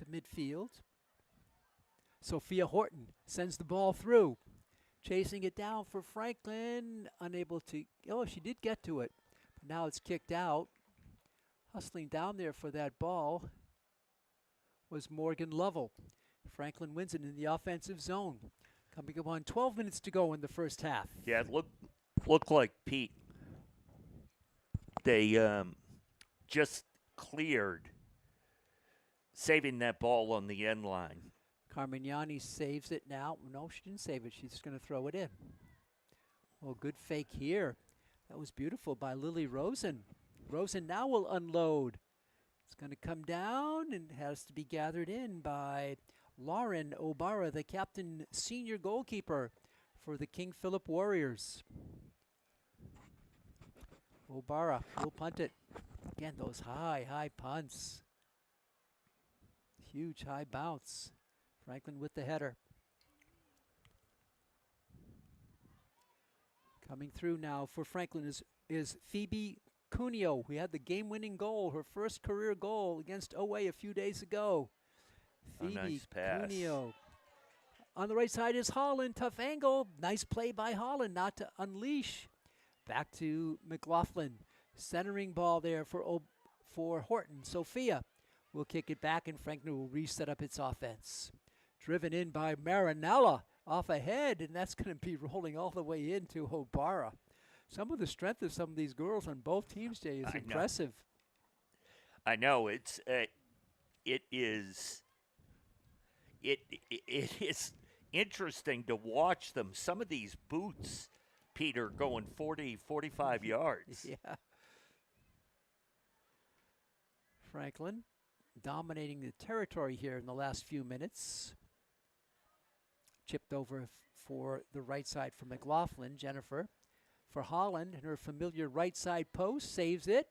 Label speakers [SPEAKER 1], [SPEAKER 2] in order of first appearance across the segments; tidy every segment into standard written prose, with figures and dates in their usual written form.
[SPEAKER 1] to midfield. Sophia Horton sends the ball through. Chasing it down for Franklin. Unable to, oh, she did get to it. But now it's kicked out. Hustling down there for that ball was Morgan Lovell. Franklin wins it in the offensive zone. Coming up on 12 minutes to go in the first half.
[SPEAKER 2] Yeah, it looked like, Pete, they just cleared, saving that ball on the end line.
[SPEAKER 1] Carmignani saves it now. No, she didn't save it. She's going to throw it in. Well, good fake here. That was beautiful by Lily Rosen. Rosen now will unload. It's going to come down and has to be gathered in by Lauren O'Bara, the captain senior goalkeeper for the King Philip Warriors. O'Bara will punt it. Again, those high punts. Huge high bounce. Franklin with the header. Coming through now for Franklin is Phoebe Cuneo. We had the game-winning goal, her first career goal against OA a few days ago. Phoebe
[SPEAKER 2] nice pass.
[SPEAKER 1] Cuneo. On the right side is Holland. Tough angle. Nice play by Holland not to unleash. Back to McLaughlin. Centering ball there for Horton. Sophia will kick it back, and Franklin will reset up its offense. Driven in by Marinella off ahead, and that's going to be rolling all the way into O'Bara. Some of the strength of some of these girls on both teams, Jay, is impressive.
[SPEAKER 2] I know. It is interesting to watch them. Some of these boots, Peter, going 40, 45 yards.
[SPEAKER 1] Yeah. Franklin dominating the territory here in the last few minutes. Chipped over for the right side for McLaughlin. Jennifer for Holland, and her familiar right side post saves it.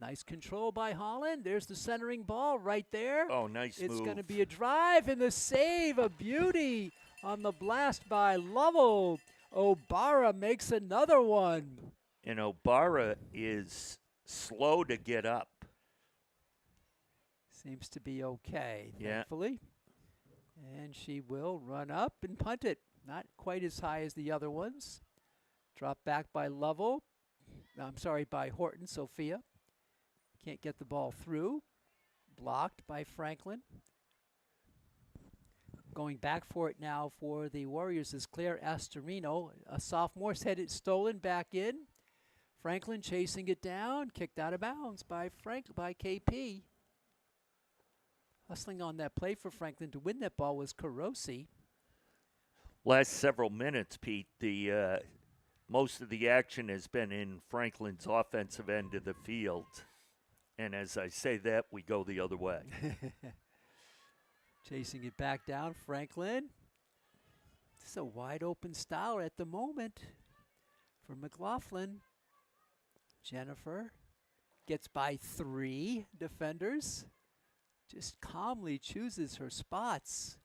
[SPEAKER 1] Nice control by Holland. There's the centering ball right there.
[SPEAKER 2] Oh, nice move.
[SPEAKER 1] It's going to be a drive, and the save, a beauty on the blast by Lovell. O'Bara makes another one.
[SPEAKER 2] And O'Bara is slow to get up.
[SPEAKER 1] Seems to be okay,
[SPEAKER 2] yeah.
[SPEAKER 1] Thankfully. And she will run up and punt it. Not quite as high as the other ones. Drop back by Lovell. I'm sorry, by Horton, Sophia. Can't get the ball through. Blocked by Franklin. Going back for it now for the Warriors is Claire Astorino. A sophomore's headed stolen back in. Franklin chasing it down. Kicked out of bounds by KP. Hustling on that play for Franklin to win that ball was Carosi.
[SPEAKER 2] Last several minutes, Pete, the most of the action has been in Franklin's offensive end of the field. And as I say that, we go the other way.
[SPEAKER 1] Chasing it back down, Franklin. It's a wide open style at the moment for McLaughlin. Jennifer gets by 3 defenders. Just calmly chooses her spots.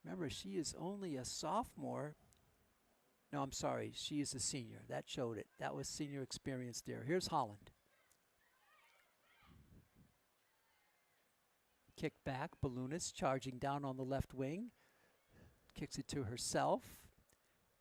[SPEAKER 1] Remember, she is only a sophomore. No, I'm sorry. She is a senior. That showed it. That was senior experience there. Here's Holland. Kick back. Balloonist charging down on the left wing. Kicks it to herself.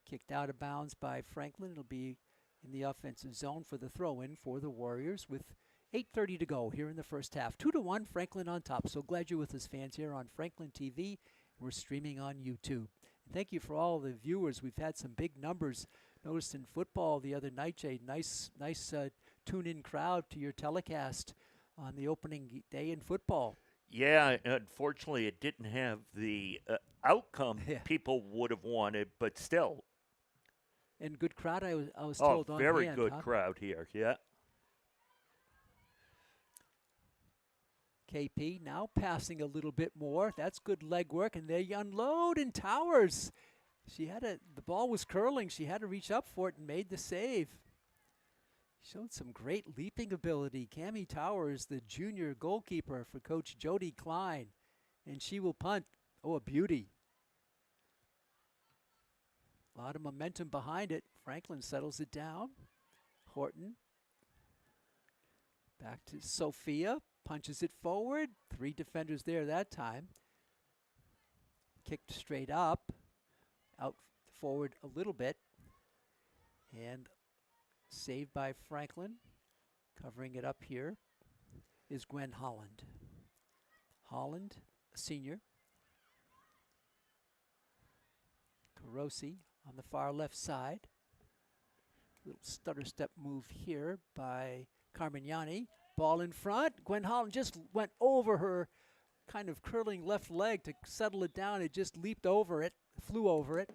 [SPEAKER 1] Kicked out of bounds by Franklin. It'll be in the offensive zone for the throw-in for the Warriors with 8:30 to go here in the first half. 2-1, Franklin on top. So glad you're with us, fans, here on Franklin TV. We're streaming on YouTube. And thank you for all the viewers. We've had some big numbers noticed in football the other night, Jay. Nice tune-in crowd to your telecast on the opening day in football.
[SPEAKER 2] Yeah, unfortunately, it didn't have the outcome people would have wanted, but still.
[SPEAKER 1] And good crowd, I was told on
[SPEAKER 2] very
[SPEAKER 1] hand,
[SPEAKER 2] good crowd here, yeah.
[SPEAKER 1] KP now passing a little bit more. That's good leg work, and they unload, and Towers. The ball was curling. She had to reach up for it and made the save. Showed some great leaping ability. Cammie Towers, the junior goalkeeper for Coach Jody Klein, and she will punt. Oh, a beauty. A lot of momentum behind it. Franklin settles it down. Horton. Back to Sophia. punches it forward. 3 defenders there that time. Kicked straight up, out forward a little bit, and saved by Franklin. Covering it up here is Gwen Holland. Holland, a senior. Carosi on the far left side. Little stutter step move here by Carmignani. Ball in front. Gwen Holland just went over her kind of curling left leg to settle it down. It just leaped over it, flew over it,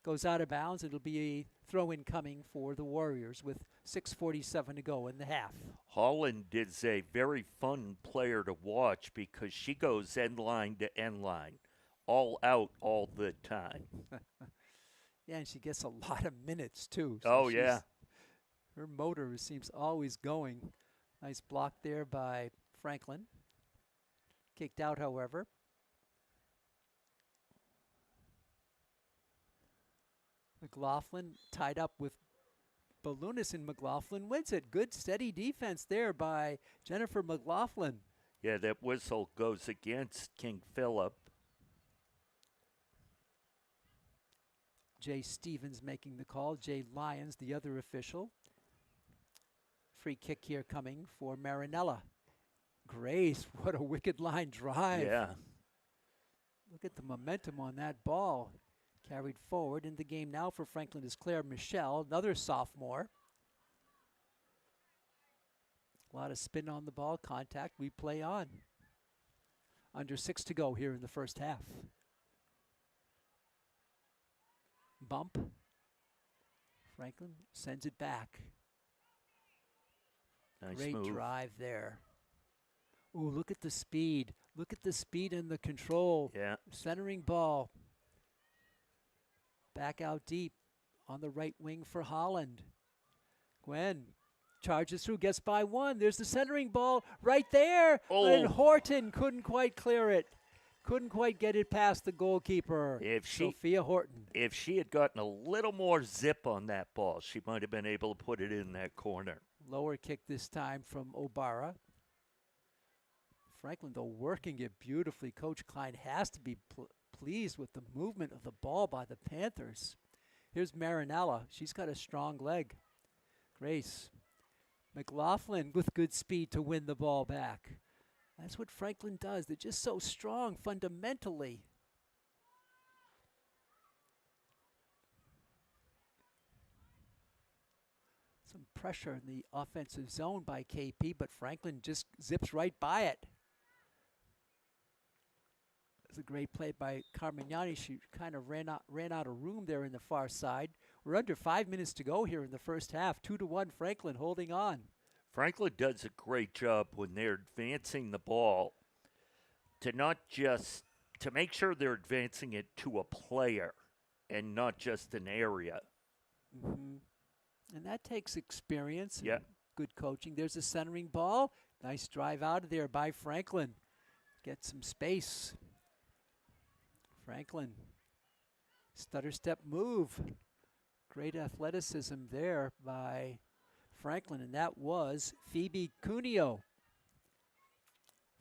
[SPEAKER 1] goes out of bounds. It'll be a throw-in coming for the Warriors with 6:47 to go in the half.
[SPEAKER 2] Holland is a very fun player to watch because she goes end line to end line, all out all the time.
[SPEAKER 1] Yeah, and she gets a lot of minutes too. So
[SPEAKER 2] Oh, yeah.
[SPEAKER 1] Her motor seems always going. Nice block there by Franklin. Kicked out, however. McLaughlin tied up with Ballounis, and McLaughlin wins it. Good steady defense there by Jennifer McLaughlin.
[SPEAKER 2] Yeah, that whistle goes against King Philip.
[SPEAKER 1] Jay Stevens making the call. Jay Lyons, the other official. Free kick here coming for Marinella. Grace, what a wicked line drive.
[SPEAKER 2] Yeah.
[SPEAKER 1] Look at the momentum on that ball. Carried forward in the game now for Franklin is Claire Michelle, another sophomore. A lot of spin on the ball, contact, we play on. Under 6 to go here in the first half. Bump. Franklin sends it back.
[SPEAKER 2] Nice
[SPEAKER 1] Great
[SPEAKER 2] move.
[SPEAKER 1] drive there. Ooh, look at the speed. Look at the speed and the control.
[SPEAKER 2] Yeah.
[SPEAKER 1] Centering ball. Back out deep on the right wing for Holland. Gwen charges through, gets by one. There's the centering ball right there.
[SPEAKER 2] Oh.
[SPEAKER 1] And Horton couldn't quite clear it. Couldn't quite get it past the goalkeeper, Sophia Horton.
[SPEAKER 2] If she had gotten a little more zip on that ball, she might have been able to put it in that corner.
[SPEAKER 1] Lower kick this time from Obara. Franklin, though, working it beautifully. Coach Klein has to be pleased with the movement of the ball by the Panthers. Here's Marinella. She's got a strong leg. Grace. McLaughlin with good speed to win the ball back. That's what Franklin does. They're just so strong fundamentally. Some pressure in the offensive zone by KP, but Franklin just zips right by it. It's a great play by Carmignani. She kind of ran out of room there in the far side. We're under 5 minutes to go here in the first half. 2-1 Franklin holding on.
[SPEAKER 2] Franklin does a great job when they're advancing the ball to not just to make sure they're advancing it to a player and not just an area.
[SPEAKER 1] Mm-hmm. And that takes experience.
[SPEAKER 2] Yeah.
[SPEAKER 1] And good coaching. There's a centering ball. Nice drive out of there by Franklin. Get some space. Franklin. Stutter step move. Great athleticism there by Franklin, and that was Phoebe Cuneo.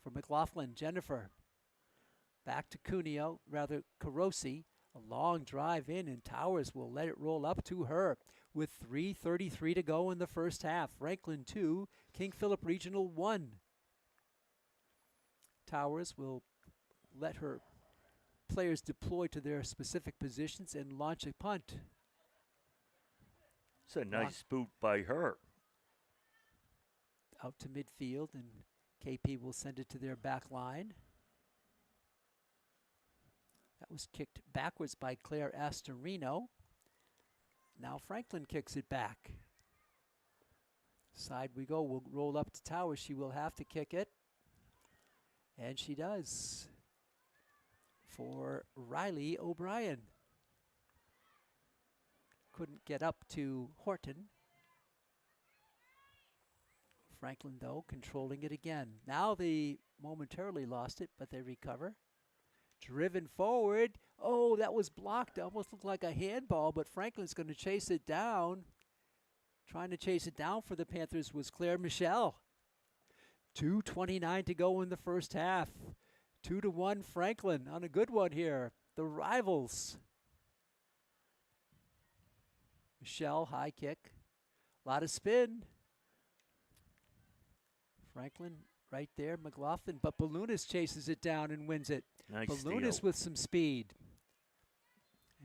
[SPEAKER 1] For McLaughlin, Jennifer. Back to Cuneo, rather Carosi. A long drive in, and Towers will let it roll up to her with 3:33 to go in the first half. Franklin 2, King Philip Regional 1. Towers will let her players deploy to their specific positions and launch a punt.
[SPEAKER 2] It's a nice boot by her.
[SPEAKER 1] Out to midfield, and KP will send it to their back line. That was kicked backwards by Claire Astorino. Now Franklin kicks it back. Side we go. We'll roll up to Towers. She will have to kick it. And she does. For Riley O'Brien. Couldn't get up to Horton. Franklin, though, controlling it again. Now they momentarily lost it, but they recover. Driven forward. Oh, that was blocked. It almost looked like a handball, but Franklin's going to chase it down. Trying to chase it down for the Panthers was Claire Michelle. 2:29 to go in the first half. 2-1 Franklin on a good one here. The rivals. Michelle, high kick. A lot of spin. Franklin right there, McLaughlin, but Ballounis chases it down and wins it.
[SPEAKER 2] Nice
[SPEAKER 1] Ballounis
[SPEAKER 2] steal.
[SPEAKER 1] with some speed.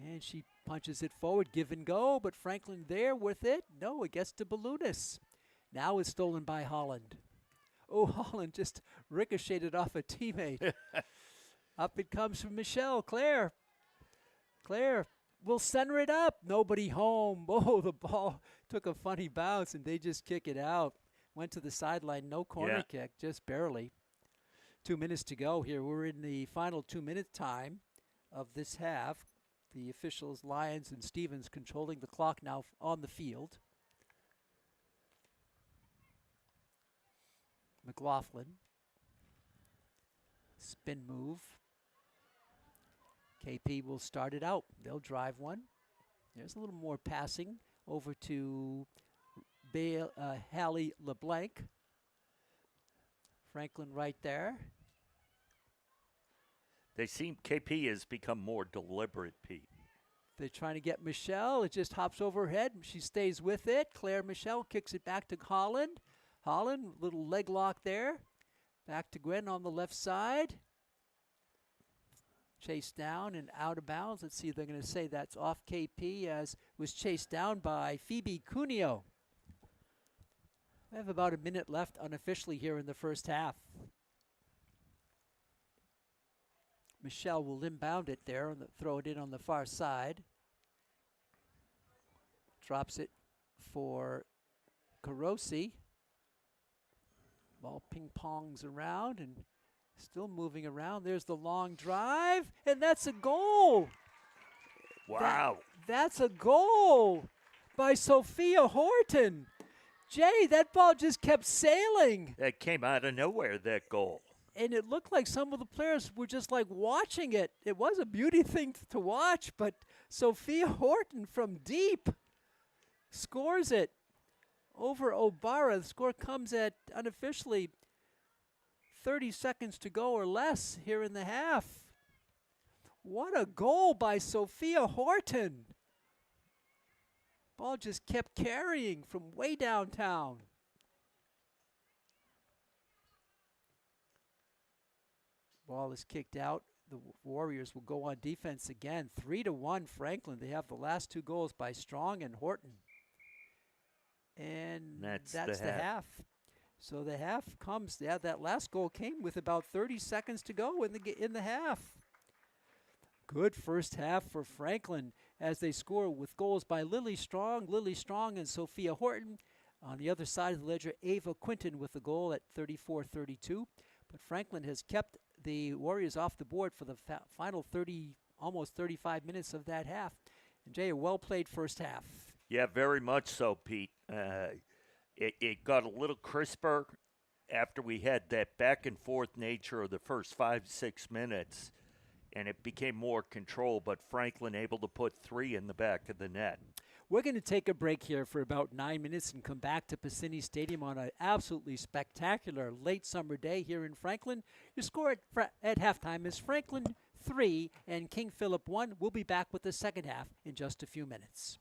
[SPEAKER 1] And she punches it forward, give and go, but Franklin there with it. No, it gets to Ballounis. Now it's stolen by Holland. Oh, Holland just ricocheted off a teammate. Up it comes from Michelle. Claire will center it up. Nobody home. Oh, the ball took a funny bounce, and they just kick it out. Went to the sideline. No corner kick, just barely. 2 minutes to go here. We're in the final 2-minute time of this half. The officials, Lyons and Stevens, controlling the clock now on the field. McLaughlin. Spin move. KP will start it out. They'll drive one. There's a little more passing over to Hallie LeBlanc. Franklin right there.
[SPEAKER 2] KP has become more deliberate, Pete.
[SPEAKER 1] They're trying to get Michelle. It just hops over her head. She stays with it. Claire Michelle kicks it back to Holland. Holland, little leg lock there. Back to Gwen on the left side. Chased down and out of bounds. Let's see if they're going to say that's off KP, as was chased down by Phoebe Cuneo. We have about a minute left unofficially here in the first half. Michelle will inbound it there and throw it in on the far side. Drops it for Carosi. Ball ping-pongs around and still moving around. There's the long drive, and that's a goal.
[SPEAKER 2] Wow.
[SPEAKER 1] That's a goal by Sophia Horton. Jay, that ball just kept sailing.
[SPEAKER 2] That came out of nowhere, that goal.
[SPEAKER 1] And it looked like some of the players were just like watching it. It was a beauty thing to watch, but Sophia Horton from deep scores it over Obara. The score comes at unofficially 30 seconds to go or less here in the half. What a goal by Sophia Horton. Ball just kept carrying from way downtown. Ball is kicked out. The Warriors will go on defense again. 3-1 Franklin. They have the last two goals by Strong and Horton. And that's the half. So the half comes. Yeah, that last goal came with about 30 seconds to go in the half. Good first half for Franklin as they score with goals by Lily Strong and Sophia Horton. On the other side of the ledger, Ava Quinton with the goal at 34-32. But Franklin has kept the Warriors off the board for the final almost 35 minutes of that half. And Jay, a well-played first half.
[SPEAKER 2] Yeah, very much so, Pete. It got a little crisper after we had that back-and-forth nature of the first 5-6 minutes, and it became more control, but Franklin able to put 3 in the back of the net.
[SPEAKER 1] We're going to take a break here for about 9 minutes and come back to Piscini Stadium on an absolutely spectacular late summer day here in Franklin. Your score at halftime is Franklin 3 and King Philip 1. We'll be back with the second half in just a few minutes.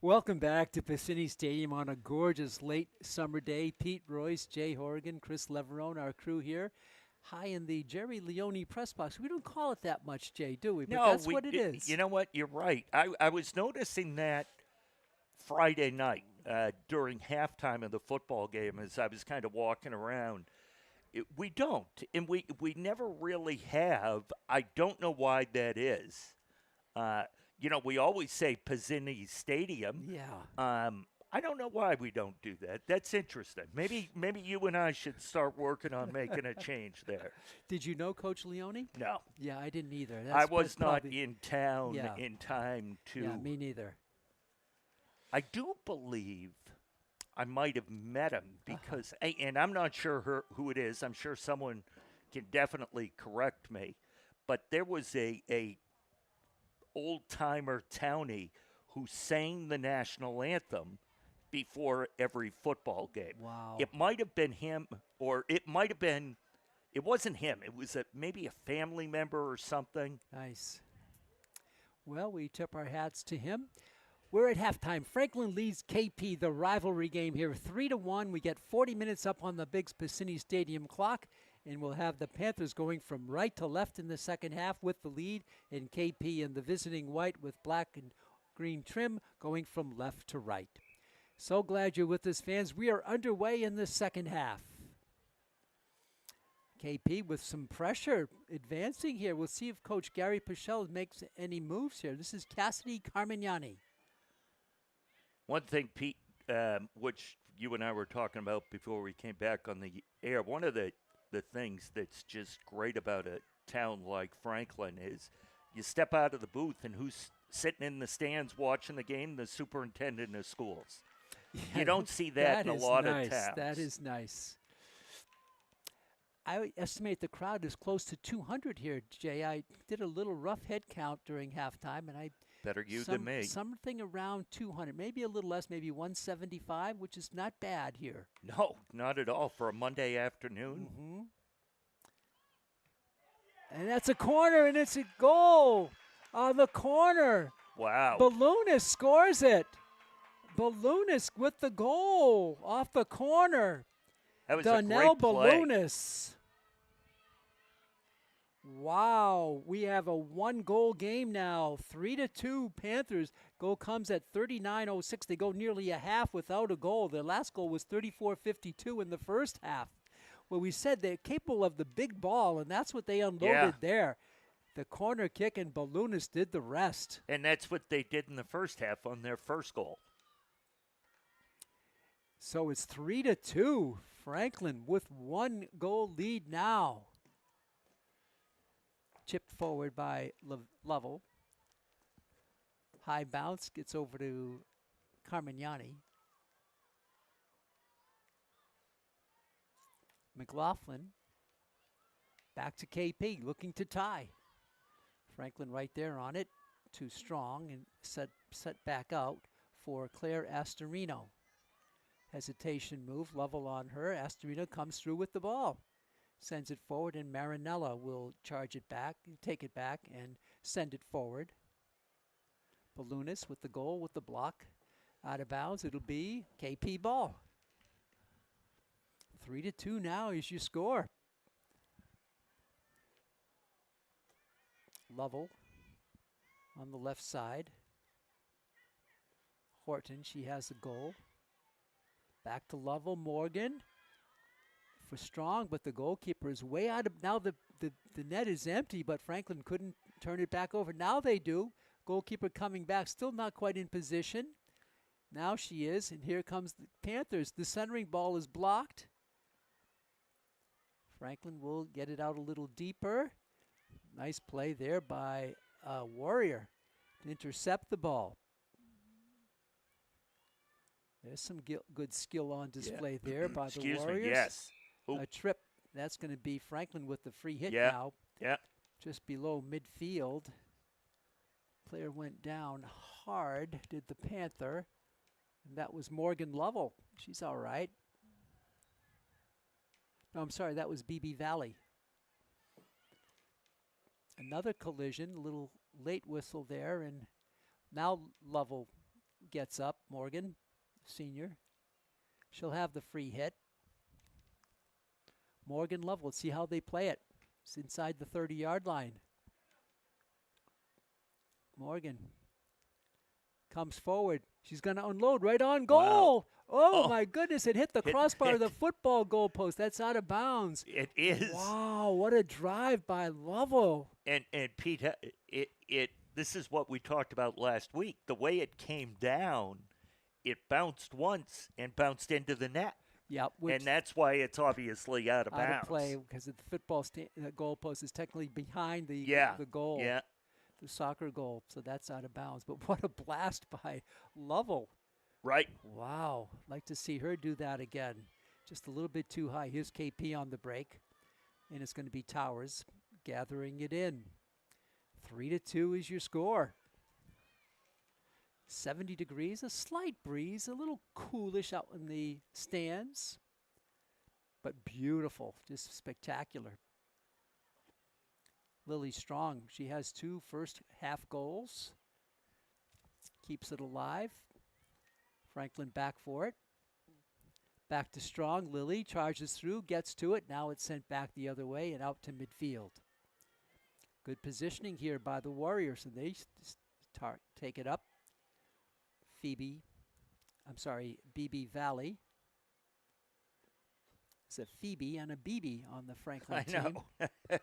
[SPEAKER 1] Welcome back to Piscini Stadium on a gorgeous late summer day. Pete Royce, Jay Horgan, Chris Leverone, our crew here, high in the Jerry Leone press box. We don't call it that much, Jay, do we? But
[SPEAKER 2] No,
[SPEAKER 1] that's what it is.
[SPEAKER 2] you know what? You're right. I was noticing that Friday night during halftime of the football game as I was kind of walking around. We don't, and we never really have. I don't know why that is. We always say Pizzini Stadium.
[SPEAKER 1] Yeah.
[SPEAKER 2] I don't know why we don't do that. That's interesting. Maybe you and I should start working on making a change there.
[SPEAKER 1] Did you know Coach Leone?
[SPEAKER 2] No.
[SPEAKER 1] Yeah, I didn't either.
[SPEAKER 2] I was not in town in time to.
[SPEAKER 1] Yeah, me neither.
[SPEAKER 2] I do believe I might have met him because, and I'm not sure who it is. I'm sure someone can definitely correct me. But there was a old-timer townie who sang the national anthem before every football game.
[SPEAKER 1] Wow.
[SPEAKER 2] It might have been him, or it might have been, it wasn't him. It was maybe a family member or something.
[SPEAKER 1] Nice. Well, we tip our hats to him. We're at halftime. Franklin leads KP, the rivalry game here, 3-1. We get 40 minutes up on the big Piscini Stadium clock, and we'll have the Panthers going from right to left in the second half with the lead, and KP in the visiting white with black and green trim going from left to right. So glad you're with us, fans. We are underway in the second half. KP with some pressure advancing here. We'll see if Coach Gary Pichel makes any moves here. This is Cassidy Carmignani.
[SPEAKER 2] One thing, Pete, which you and I were talking about before we came back on the air, one of the things that's just great about a town like Franklin is you step out of the booth and who's sitting in the stands watching the game? The superintendent of schools. Yeah, you don't see that in a lot of towns.
[SPEAKER 1] That is nice. I estimate the crowd is close to 200 here, Jay. I did a little rough head count during halftime, and
[SPEAKER 2] better you than me.
[SPEAKER 1] Something around 200, maybe a little less, maybe 175, which is not bad here.
[SPEAKER 2] No, not at all for a Monday afternoon.
[SPEAKER 1] Mm-hmm. And that's a corner, and it's a goal on the corner.
[SPEAKER 2] Wow.
[SPEAKER 1] Ballounis scores it. Ballounis with the goal off the corner.
[SPEAKER 2] That was
[SPEAKER 1] Donnell
[SPEAKER 2] a great play.
[SPEAKER 1] Ballounis. Wow, we have a one-goal game now. 3-2 Panthers. Goal comes at 39:06. They go nearly a half without a goal. Their last goal was 34:52 in the first half. Well, we said they're capable of the big ball, and that's what they unloaded there. The corner kick, and Ballounis did the rest.
[SPEAKER 2] And that's what they did in the first half on their first goal.
[SPEAKER 1] So it's 3-2. Franklin with one goal lead now. Chipped forward by Lovell. High bounce gets over to Carmignani. McLaughlin back to KP, looking to tie. Franklin right there on it, too strong, and set back out for Claire Astorino. Hesitation move, Lovell on her. Astorino comes through with the ball. Sends it forward, and Marinella will charge it back, take it back, and send it forward. Ballounis with the goal, with the block. Out of bounds, it'll be KP ball. 3-2 now is your score. Lovell on the left side. Horton, she has the goal. Back to Lovell, Morgan. For Strong, but the goalkeeper is way out of, now the net is empty, but Franklin couldn't turn it back over. Now they do. Goalkeeper coming back, still not quite in position. Now she is, and here comes the Panthers. The centering ball is blocked. Franklin will get it out a little deeper. Nice play there by Warrior to intercept the ball. There's some good skill on display there by the Warriors.
[SPEAKER 2] Excuse me, yes.
[SPEAKER 1] A trip. That's going to be Franklin with the free hit
[SPEAKER 2] yeah.
[SPEAKER 1] now.
[SPEAKER 2] Yeah.
[SPEAKER 1] Just below midfield. Player went down hard, did the Panther. And that was Morgan Lovell. She's all right. No, I'm sorry, that was BB Valley. Another collision, a little late whistle there, and now Lovell gets up. Morgan, senior. She'll have the free hit. Morgan Lovell, let's see how they play it. It's inside the 30-yard line. Morgan comes forward. She's going to unload right on goal.
[SPEAKER 2] Wow.
[SPEAKER 1] Oh, my goodness. It hit the crossbar of the
[SPEAKER 2] hit.
[SPEAKER 1] football goalpost. That's out of bounds.
[SPEAKER 2] It is.
[SPEAKER 1] Wow, what a drive by Lovell.
[SPEAKER 2] And Pete, this is what we talked about last week. The way it came down, it bounced once and bounced into the net.
[SPEAKER 1] Yeah,
[SPEAKER 2] and that's why it's obviously out of bounds.
[SPEAKER 1] Out of play because the football the goalpost is technically behind the goal.
[SPEAKER 2] Yeah.
[SPEAKER 1] The soccer goal, so that's out of bounds. But what a blast by Lovell.
[SPEAKER 2] Right.
[SPEAKER 1] Wow. Like to see her do that again. Just a little bit too high. Here's KP on the break. And it's going to be Towers gathering it in. 3-2 is your score. 70 degrees, a slight breeze, a little coolish out in the stands. But beautiful, just spectacular. Lily Strong, she has 2 first half goals. Keeps it alive. Franklin back for it. Back to Strong. Lily charges through, gets to it. Now it's sent back the other way and out to midfield. Good positioning here by the Warriors, and they take it up. BB Valley. It's a Phoebe and a BB on the Franklin team.
[SPEAKER 2] I know.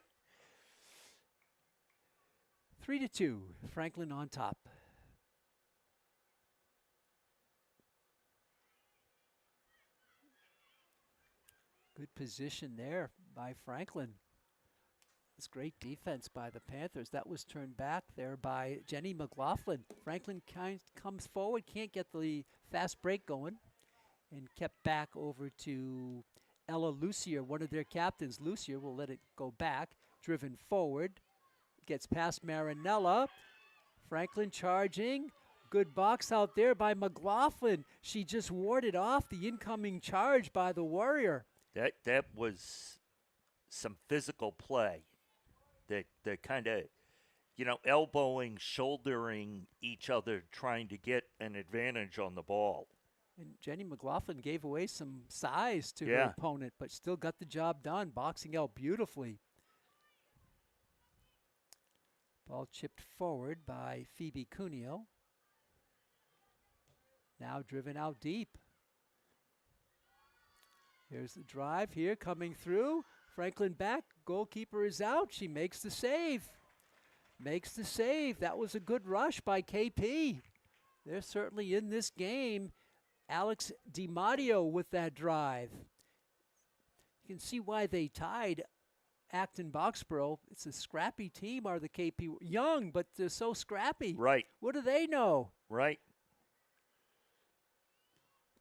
[SPEAKER 1] 3-2, Franklin on top. Good position there by Franklin. It's great defense by the Panthers. That was turned back there by Jenny McLaughlin. Franklin comes forward, can't get the fast break going, and kept back over to Ella Lucier, one of their captains. Lucier will let it go back, driven forward. Gets past Marinella. Franklin charging. Good box out there by McLaughlin. She just warded off the incoming charge by the Warrior.
[SPEAKER 2] That was some physical play. The kind of, elbowing, shouldering each other, trying to get an advantage on the ball.
[SPEAKER 1] And Jenny McLaughlin gave away some size to her opponent, but still got the job done, boxing out beautifully. Ball chipped forward by Phoebe Cuneo. Now driven out deep. Here's the drive here coming through. Franklin back. Goalkeeper is out. She makes the save. Makes the save. That was a good rush by KP. They're certainly in this game. Alex DiMatteo with that drive. You can see why they tied Acton Boxborough. It's a scrappy team, are the KP. Young, but they're so scrappy.
[SPEAKER 2] Right.
[SPEAKER 1] What do they know?
[SPEAKER 2] Right.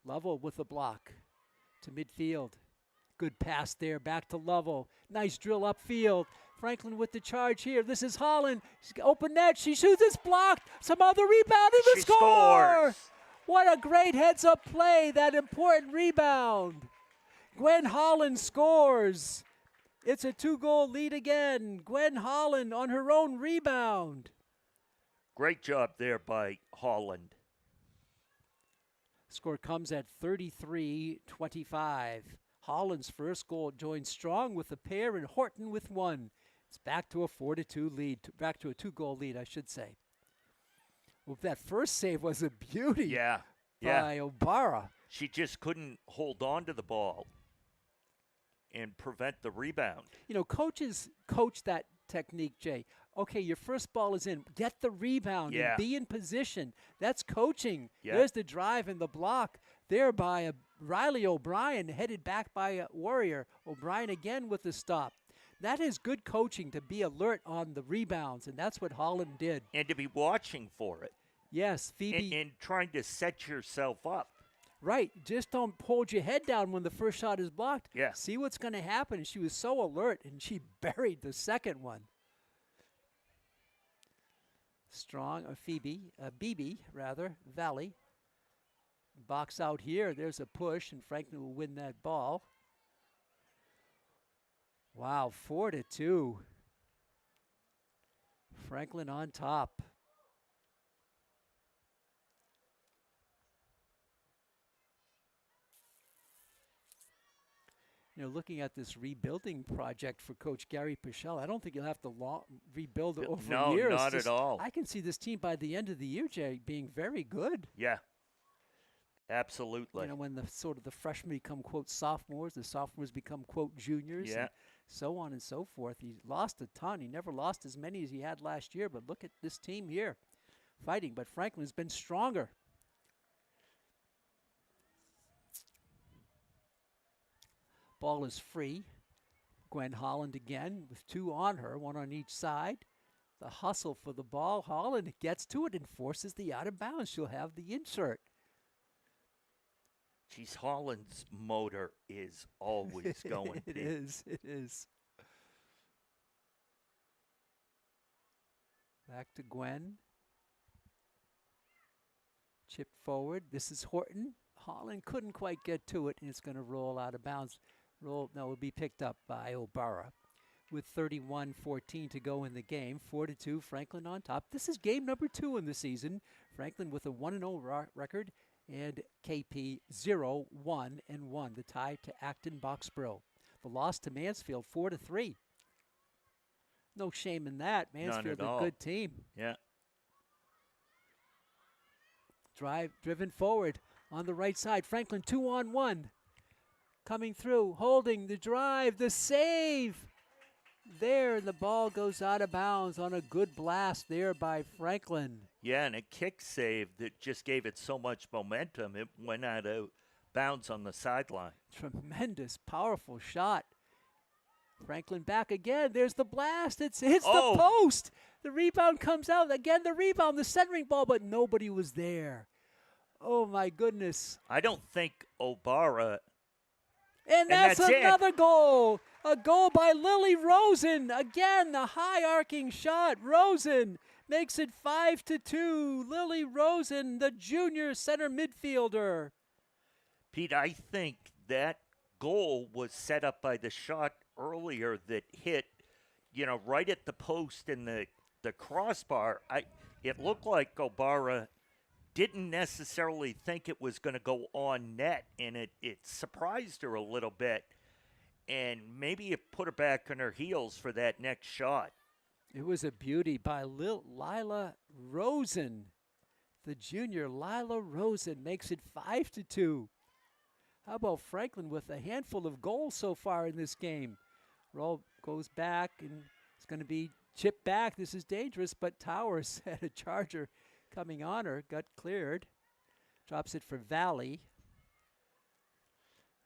[SPEAKER 1] Lovell with the block to midfield. Good pass there, back to Lovell. Nice drill upfield. Franklin with the charge here. This is Holland. Open net. She shoots. It's blocked. Some other rebound in the
[SPEAKER 2] She
[SPEAKER 1] score.
[SPEAKER 2] scores.
[SPEAKER 1] What a great heads-up play. That important rebound. Gwen Holland scores. It's a 2-goal lead again. Gwen Holland on her own rebound.
[SPEAKER 2] Great job there by Holland.
[SPEAKER 1] Score comes at 33-25. Holland's first goal joins Strong with a pair and Horton with one. It's back to a 4-2 lead, back to a 2-goal lead, I should say. Well, that first save was a beauty by O'Bara.
[SPEAKER 2] She just couldn't hold on to the ball and prevent the rebound.
[SPEAKER 1] Coaches coach that technique, Jay. Okay, your first ball is in. Get the rebound and be in position. That's coaching.
[SPEAKER 2] Yeah.
[SPEAKER 1] There's the drive and the block there by Riley O'Brien, headed back by a Warrior. O'Brien again with the stop. That is good coaching, to be alert on the rebounds, and that's what Holland did.
[SPEAKER 2] And to be watching for it.
[SPEAKER 1] Yes, Phoebe.
[SPEAKER 2] And trying to set yourself up.
[SPEAKER 1] Right. Just don't hold your head down when the first shot is blocked.
[SPEAKER 2] Yeah.
[SPEAKER 1] See what's going to happen. And she was so alert, and she buried the second one. Strong, or BB, Valley. Box out here. There's a push, and Franklin will win that ball. Wow, 4-2. Franklin on top. looking at this rebuilding project for Coach Gary Pichel, I don't think you'll have to rebuild it over
[SPEAKER 2] No,
[SPEAKER 1] years.
[SPEAKER 2] not at all.
[SPEAKER 1] I can see this team by the end of the year, Jay, being very good.
[SPEAKER 2] Yeah, absolutely.
[SPEAKER 1] When the freshmen become, quote, sophomores, the sophomores become, quote, juniors,
[SPEAKER 2] Yeah.
[SPEAKER 1] and so on and so forth. He lost a ton. He never lost as many as he had last year, but look at this team here fighting. But Franklin's been stronger. Ball is free. Gwen Holland again with 2 on her, 1 on each side. The hustle for the ball. Holland gets to it and forces the out of bounds. She'll have the insert.
[SPEAKER 2] Geez, Holland's motor is always going.
[SPEAKER 1] It is. It is. Back to Gwen. Chip forward. This is Horton. Holland couldn't quite get to it, and it's going to roll out of bounds. It'll be picked up by O'Bara. With 31-14 to go in the game. 4-2, Franklin on top. This is game number 2 in the season. Franklin with a 1-0 record, and KP 0-1-1. The tie to Acton Boxborough. The loss to Mansfield 4-3. No shame in that. Mansfield a good team.
[SPEAKER 2] Yeah.
[SPEAKER 1] Driven forward on the right side. Franklin 2-on-1. Coming through, holding the drive, the save. There, the ball goes out of bounds on a good blast there by Franklin.
[SPEAKER 2] Yeah, and a kick save that just gave it so much momentum. It went out of bounds on the sideline.
[SPEAKER 1] Tremendous, powerful shot. Franklin back again. There's the blast. It hits the post. The rebound comes out. Again, the rebound, the centering ball, but nobody was there. Oh, my goodness.
[SPEAKER 2] I don't think O'Bara.
[SPEAKER 1] And that's another goal. A goal by Lily Rosen. Again, the high arcing shot. Rosen makes it 5-2. Lily Rosen, the junior center midfielder.
[SPEAKER 2] Pete, I think that goal was set up by the shot earlier that hit, right at the post and the crossbar. It looked like O'Bara didn't necessarily think it was going to go on net, and it surprised her a little bit, and maybe it put her back on her heels for that next shot.
[SPEAKER 1] It was a beauty by Lila Rosen. The junior Lila Rosen makes it 5-2. How about Franklin with a handful of goals so far in this game? Roll goes back, and it's going to be chipped back. This is dangerous, but Towers had a charger coming on her, got cleared. Drops it for Valley.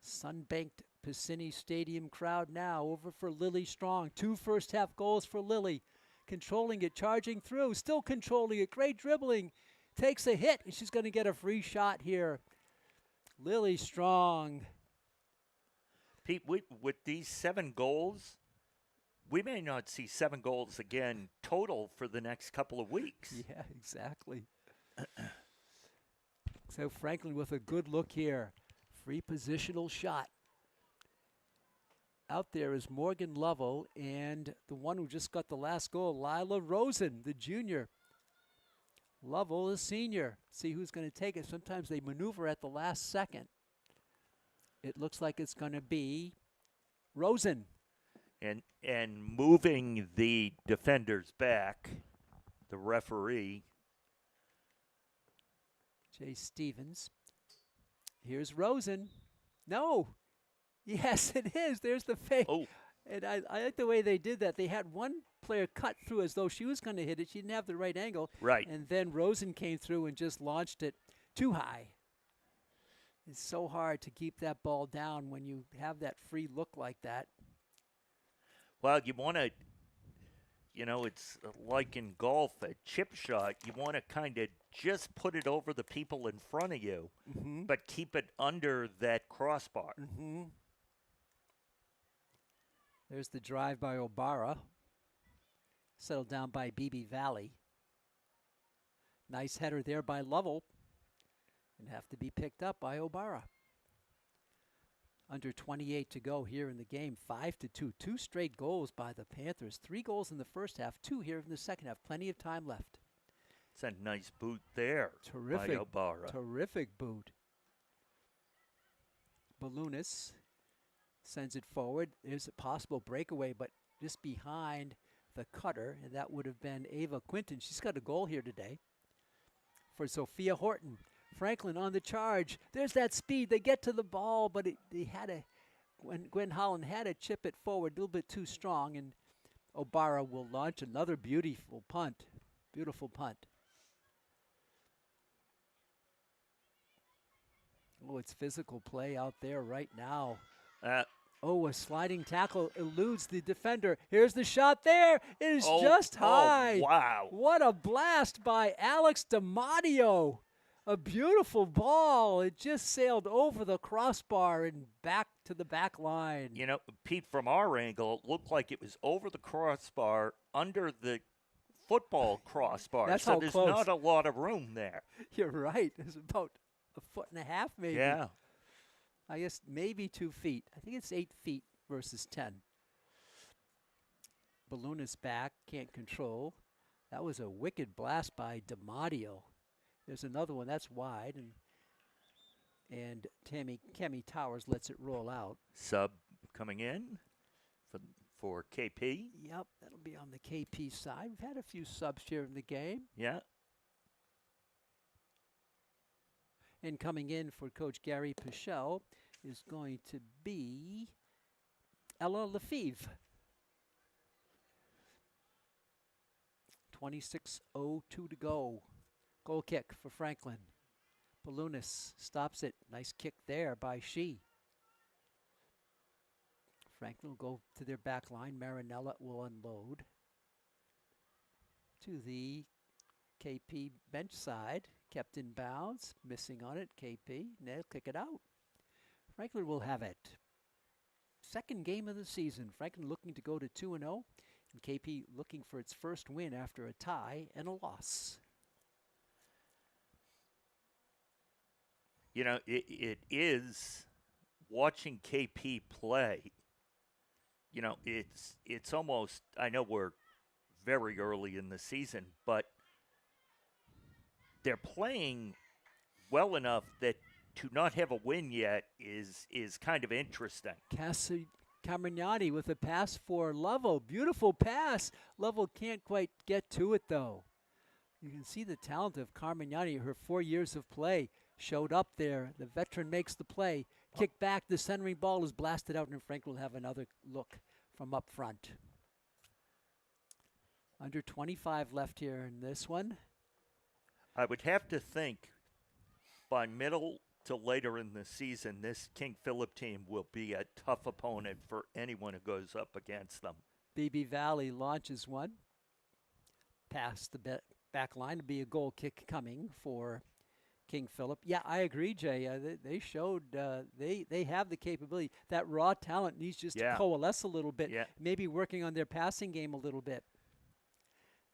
[SPEAKER 1] Sun-banked Piscini Stadium crowd now over for Lily Strong. 2 first-half goals for Lily. Controlling it, charging through, still controlling it. Great dribbling. Takes a hit, and she's going to get a free shot here. Lily Strong.
[SPEAKER 2] Pete, with these 7 goals, we may not see 7 goals again total for the next couple of weeks.
[SPEAKER 1] Yeah, exactly. So Franklin with a good look here. Free positional shot. Out there is Morgan Lovell, and the one who just got the last goal, Lila Rosen, the junior. Lovell is senior. See who's going to take it. Sometimes they maneuver at the last second. It looks like it's going to be Rosen.
[SPEAKER 2] And moving the defenders back, the referee.
[SPEAKER 1] Jay Stevens. Here's Rosen. No. Yes, it is. There's the fake.
[SPEAKER 2] Oh.
[SPEAKER 1] And I like the way they did that. They had one player cut through as though she was going to hit it. She didn't have the right angle.
[SPEAKER 2] Right.
[SPEAKER 1] And then Rosen came through and just launched it too high. It's so hard to keep that ball down when you have that free look like that.
[SPEAKER 2] Well, you want to, it's like in golf, a chip shot. You want to kind of just put it over the people in front of you, but keep it under that crossbar.
[SPEAKER 1] There's the drive by O'Bara. Settled down by BB Valley. Nice header there by Lovell. And have to be picked up by O'Bara. Under 28 to go here in the game. 5-2. 2 straight goals by the Panthers. 3 goals in the first half. 2 here in the second half. Plenty of time left.
[SPEAKER 2] It's a nice boot there by O'Bara.
[SPEAKER 1] Terrific boot. Ballounis Sends it forward. There's a possible breakaway, but just behind the cutter, and that would have been Ava Quinton. She's got a goal here today for Sophia Horton. Franklin on the charge. There's that speed. They get to the ball, but Gwen Holland had to chip it forward a little bit too strong, and O'Bara will launch another beautiful punt. Beautiful punt. Oh, it's physical play out there right now. A sliding tackle eludes the defender. Here's the shot there. It is just high.
[SPEAKER 2] Oh, wow.
[SPEAKER 1] What a blast by Alex DiMatteo. A beautiful ball. It just sailed over the crossbar and back to the back line.
[SPEAKER 2] You know, Pete, from our angle, it looked like it was over the crossbar, under the football crossbar.
[SPEAKER 1] That's
[SPEAKER 2] so
[SPEAKER 1] how
[SPEAKER 2] there's
[SPEAKER 1] close.
[SPEAKER 2] not a lot of room there.
[SPEAKER 1] You're right. It's about a foot and a half, maybe.
[SPEAKER 2] Yeah.
[SPEAKER 1] I guess maybe 2 feet. I think it's 8 feet versus 10. Balloon is back, can't control. That was a wicked blast by DiMatteo. There's another one that's wide, and Cami Towers lets it roll out.
[SPEAKER 2] Sub coming in for KP.
[SPEAKER 1] Yep, that'll be on the KP side. We've had a few subs here in the game.
[SPEAKER 2] Yeah.
[SPEAKER 1] And coming in for Coach Gary Pichel is going to be Ella Lefevre. 26:02 to go. Goal kick for Franklin. Ballounis stops it. Nice kick there by She. Franklin will go to their back line. Marinella will unload to the KP bench side. Kept in bounds. Missing on it. KP. They'll kick it out. Franklin will have it. Second game of the season. Franklin looking to go to 2-0. And KP looking for its first win after a tie and a loss.
[SPEAKER 2] You know, it is watching KP play. You know, it's almost, I know we're very early in the season, but they're playing well enough that to not have a win yet is kind of interesting.
[SPEAKER 1] Cassie Camagnani with a pass for Lovell. Beautiful pass. Lovell can't quite get to it, though. You can see the talent of Carmignani. Her 4 years of play showed up there. The veteran makes the play. Kick back. The centering ball is blasted out, and Franklin will have another look from up front. Under 25 left here in this one.
[SPEAKER 2] I would have to think by middle to later in the season, this King Philip team will be a tough opponent for anyone who goes up against them.
[SPEAKER 1] BB Valley launches one. Past the back line to be a goal kick coming for King Philip. Yeah, I agree, Jay. They showed they have the capability. That raw talent needs just to coalesce a little bit.
[SPEAKER 2] Yeah.
[SPEAKER 1] Maybe working on their passing game a little bit.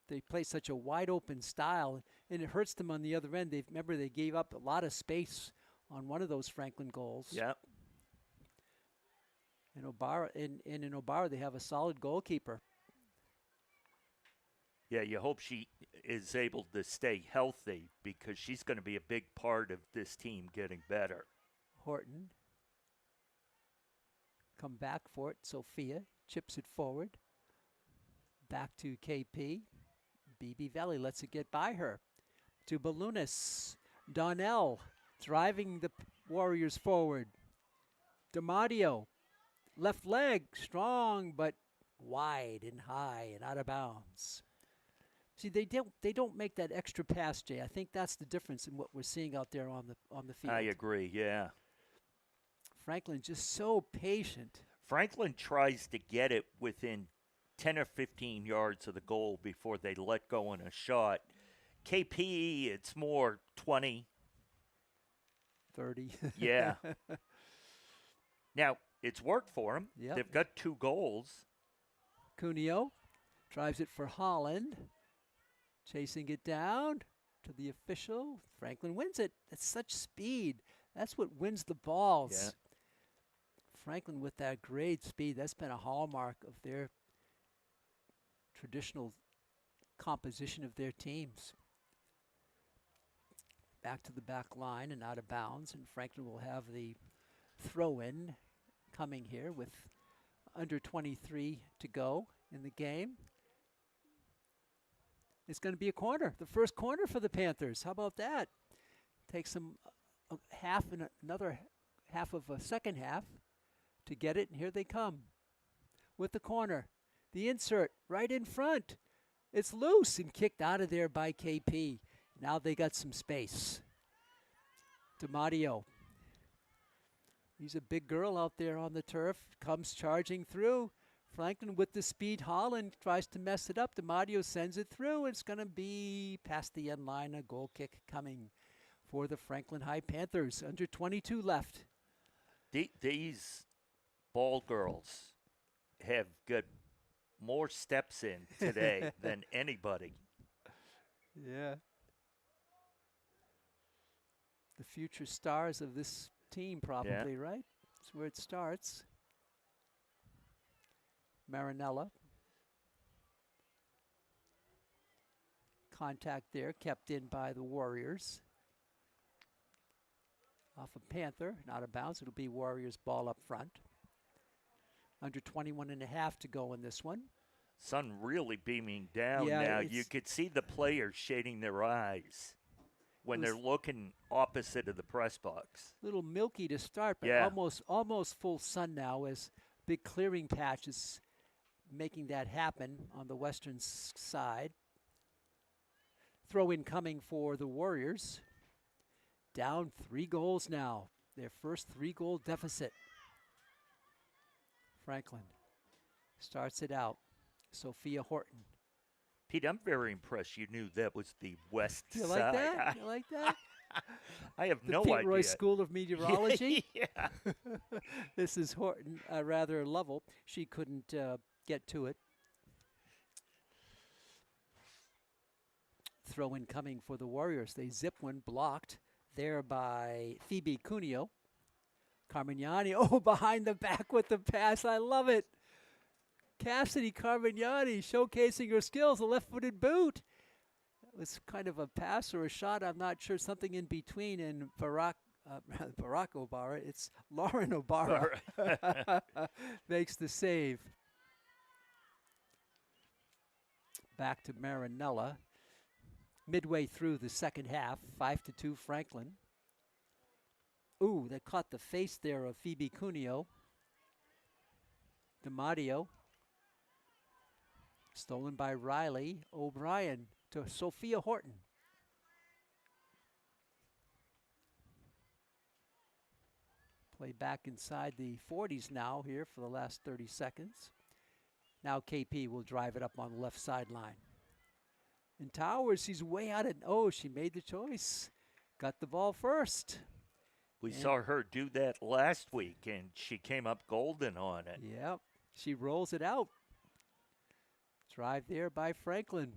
[SPEAKER 1] They play such a wide open style, and it hurts them on the other end. Remember, they gave up a lot of space on one of those Franklin goals.
[SPEAKER 2] Yeah.
[SPEAKER 1] And in O'Bara, they have a solid goalkeeper.
[SPEAKER 2] Yeah, you hope she is able to stay healthy because she's going to be a big part of this team getting better.
[SPEAKER 1] Horton. Come back for it. Sophia chips it forward. Back to KP. BB Valley lets it get by her. To Ballounis. Donnell driving the Warriors forward. DiMatteo. Left leg. Strong, but wide and high and out of bounds. See, they don't make that extra pass, Jay. I think that's the difference in what we're seeing out there on the field.
[SPEAKER 2] I agree, yeah.
[SPEAKER 1] Franklin just so patient.
[SPEAKER 2] Franklin tries to get it within 10 or 15 yards of the goal before they let go on a shot. KP, it's more 20.
[SPEAKER 1] 30.
[SPEAKER 2] Yeah. Now, it's worked for them.
[SPEAKER 1] Yep.
[SPEAKER 2] They've got 2 goals.
[SPEAKER 1] Cuneo drives it for Holland. Chasing it down to the official. Franklin wins it. That's such speed. That's what wins the balls.
[SPEAKER 2] Yeah.
[SPEAKER 1] Franklin with that great speed. That's been a hallmark of their traditional composition of their teams. Back to the back line and out of bounds. And Franklin will have the throw-in coming here with under 23 to go in the game. It's going to be a corner, the first corner for the Panthers. How about that? Takes them half and another half of a second half to get it, and here they come with the corner. The insert right in front. It's loose and kicked out of there by KP. Now they got some space. DiMatteo. He's a big girl out there on the turf. Comes charging through. Franklin with the speed. Holland tries to mess it up. DiMatteo sends it through. It's going to be past the end line. A goal kick coming for the Franklin High Panthers. Under 22 left.
[SPEAKER 2] These ball girls have got more steps in today than anybody.
[SPEAKER 1] Yeah. The future stars of this team, probably, right? That's where it starts. Marinella. Contact there, kept in by the Warriors. Off a Panther, not a bounce. It'll be Warriors ball up front. Under 21.5 to go in this one.
[SPEAKER 2] Sun really beaming down now. You could see the players shading their eyes when they're looking opposite of the press box.
[SPEAKER 1] Little milky to start, but almost full sun now as big clearing patch is making that happen on the western side. Throw in coming for the Warriors. Down 3 goals now. Their first 3-goal deficit. Franklin starts it out. Sophia Horton.
[SPEAKER 2] Pete, I'm very impressed you knew that was the west
[SPEAKER 1] side.
[SPEAKER 2] You like
[SPEAKER 1] that? You like that?
[SPEAKER 2] I have
[SPEAKER 1] the
[SPEAKER 2] no
[SPEAKER 1] Pete
[SPEAKER 2] idea.
[SPEAKER 1] Roy School of Meteorology.
[SPEAKER 2] Yeah.
[SPEAKER 1] This is Horton, rather Lovell. She couldn't get to it. Throw in coming for the Warriors. They zip one blocked there by Phoebe Cuneo. Carmignani, behind the back with the pass. I love it. Cassidy Carmignani showcasing her skills, a left-footed boot. It was kind of a pass or a shot, I'm not sure, something in between. And Barack Obara, it's Lauren Obara, makes the save. Back to Marinella. Midway through the second half, 5-2 Franklin. Ooh, that caught the face there of Phoebe Cuneo. DiMatteo. Stolen by Riley O'Brien to Sophia Horton. Play back inside the 40s now here for the last 30 seconds. Now KP will drive it up on the left sideline. And Towers, she's way out of, she made the choice. Got the ball first.
[SPEAKER 2] We saw her do that last week, and she came up golden on it.
[SPEAKER 1] Yep, she rolls it out. Drive there by Franklin.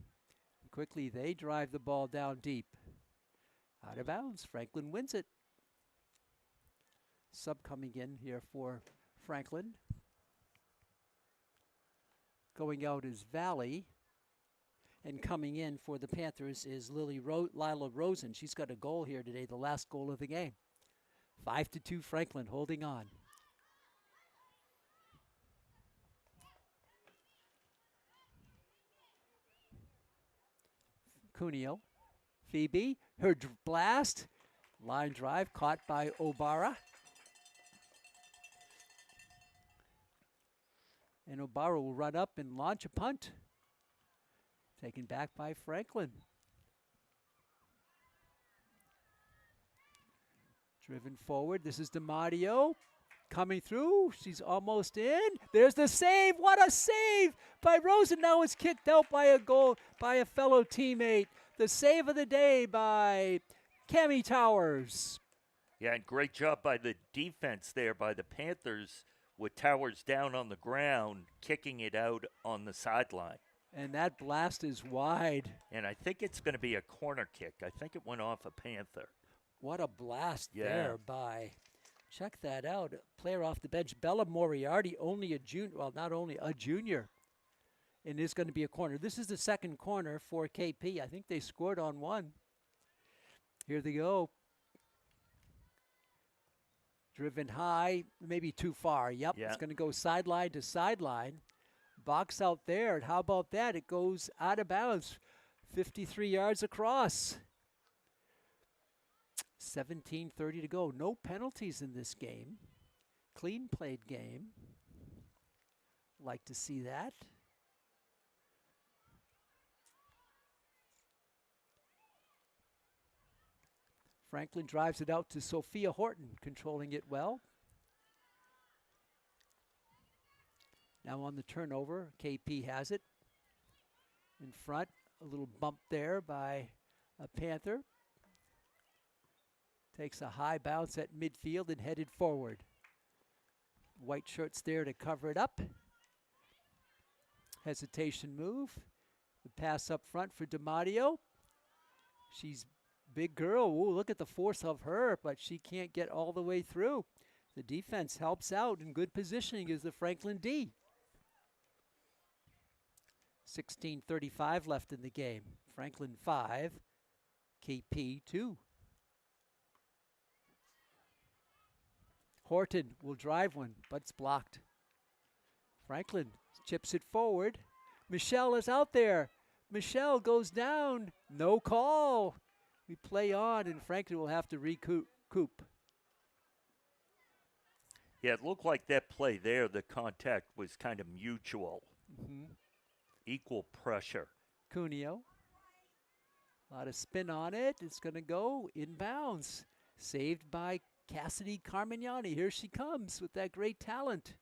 [SPEAKER 1] Quickly, they drive the ball down deep. Out of bounds. Franklin wins it. Sub coming in here for Franklin. Going out is Valley. And coming in for the Panthers is Lila Rosen. She's got a goal here today, the last goal of the game. 5-2 Franklin holding on. Cuneo. Phoebe. Her blast. Line drive caught by Obara. And Obara will run up and launch a punt. Taken back by Franklin. Driven forward. This is DiMatteo. Coming through. She's almost in. There's the save. What a save by Rosen. Now it's kicked out by a goal by a fellow teammate. The save of the day by Cami Towers.
[SPEAKER 2] Yeah, and great job by the defense there by the Panthers with Towers down on the ground, kicking it out on the sideline.
[SPEAKER 1] And that blast is wide.
[SPEAKER 2] And I think it's going to be a corner kick. I think it went off a Panther.
[SPEAKER 1] What a blast there by, check that out, a player off the bench, Bella Moriarty, only a junior, well, not only a junior, and it's going to be a corner. This is the second corner for KP. I think they scored on one. Here they go. Driven high, maybe too far. Yep,
[SPEAKER 2] Yeah.
[SPEAKER 1] it's going to go sideline to sideline. Box out there, and how about that? It goes out of bounds, 53 yards across. 17:30 to go. No penalties in this game. Clean played game. Like to see that. Franklin drives it out to Sophia Horton, controlling it well. Now on the turnover, KP has it. In front, a little bump there by a Panther. Takes a high bounce at midfield and headed forward. White shirts there to cover it up. Hesitation move. The pass up front for DiMatteo. She's big girl. Ooh, look at the force of her, but she can't get all the way through. The defense helps out, and good positioning is the Franklin D. 16:35 left in the game. Franklin 5, KP 2. Horton will drive one, but it's blocked. Franklin chips it forward. Michelle is out there. Michelle goes down. No call. We play on, and Franklin will have to recoup.
[SPEAKER 2] Yeah, it looked like that play there, the contact was kind of mutual. Equal pressure.
[SPEAKER 1] Cuneo. A lot of spin on it. It's going to go inbounds. Saved by Cassidy Carmignani. Here she comes with that great talent.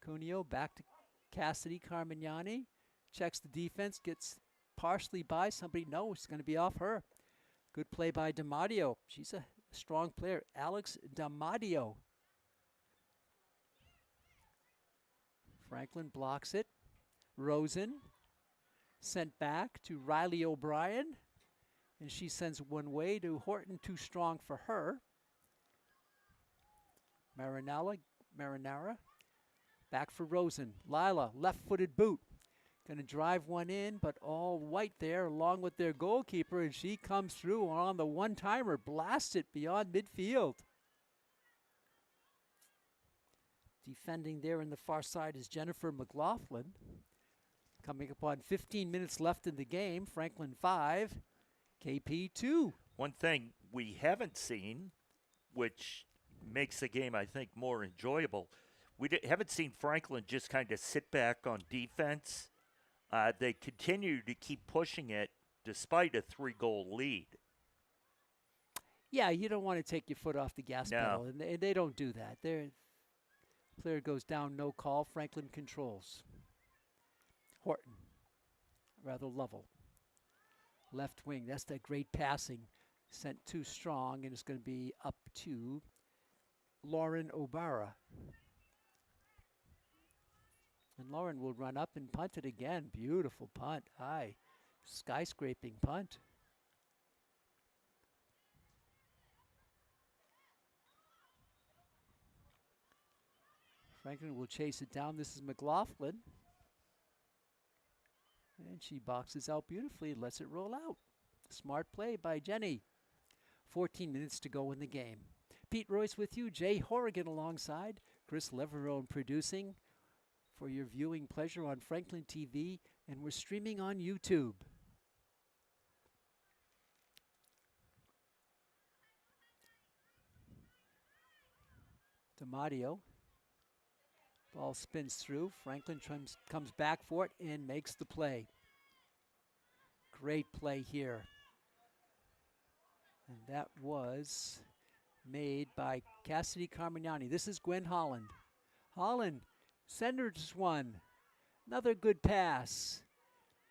[SPEAKER 1] Cuneo back to Cassidy Carmignani. Checks the defense, gets partially by somebody. No, it's going to be off her. Good play by DiMatteo. She's a strong player. Alex DiMatteo. Franklin blocks it. Rosen sent back to Riley O'Brien. And she sends one way to Horton, too strong for her. Marinara. Back for Rosen. Lila, left-footed boot. Going to drive one in, but all white there along with their goalkeeper, and she comes through on the one-timer. Blast it beyond midfield. Defending there in the far side is Jennifer McLaughlin. Coming up on 15 minutes left in the game. Franklin 5, KP 2.
[SPEAKER 2] One thing we haven't seen, which makes the game, I think, more enjoyable, we haven't seen Franklin just kind of sit back on defense. They continue to keep pushing it despite a 3-goal lead.
[SPEAKER 1] Yeah, you don't want to take your foot off the gas
[SPEAKER 2] No.
[SPEAKER 1] pedal, and they don't do that. Player goes down, no call. Franklin controls. Horton, rather Lovell. Left wing, that's that great passing. Sent too strong, and it's going to be up to Lauren O'Bara. And Lauren will run up and punt it again. Beautiful punt. High, skyscraping punt. Franklin will chase it down. This is McLaughlin. And she boxes out beautifully and lets it roll out. Smart play by Jenny. 14 minutes to go in the game. Pete Royce with you. Jay Horrigan alongside. Chris Leverone producing for your viewing pleasure on Franklin TV. And we're streaming on YouTube. DiMatteo. Ball spins through. Franklin comes back for it and makes the play. Great play here. And that was made by Cassidy Carmignani. This is Gwen Holland. Holland centers one. Another good pass.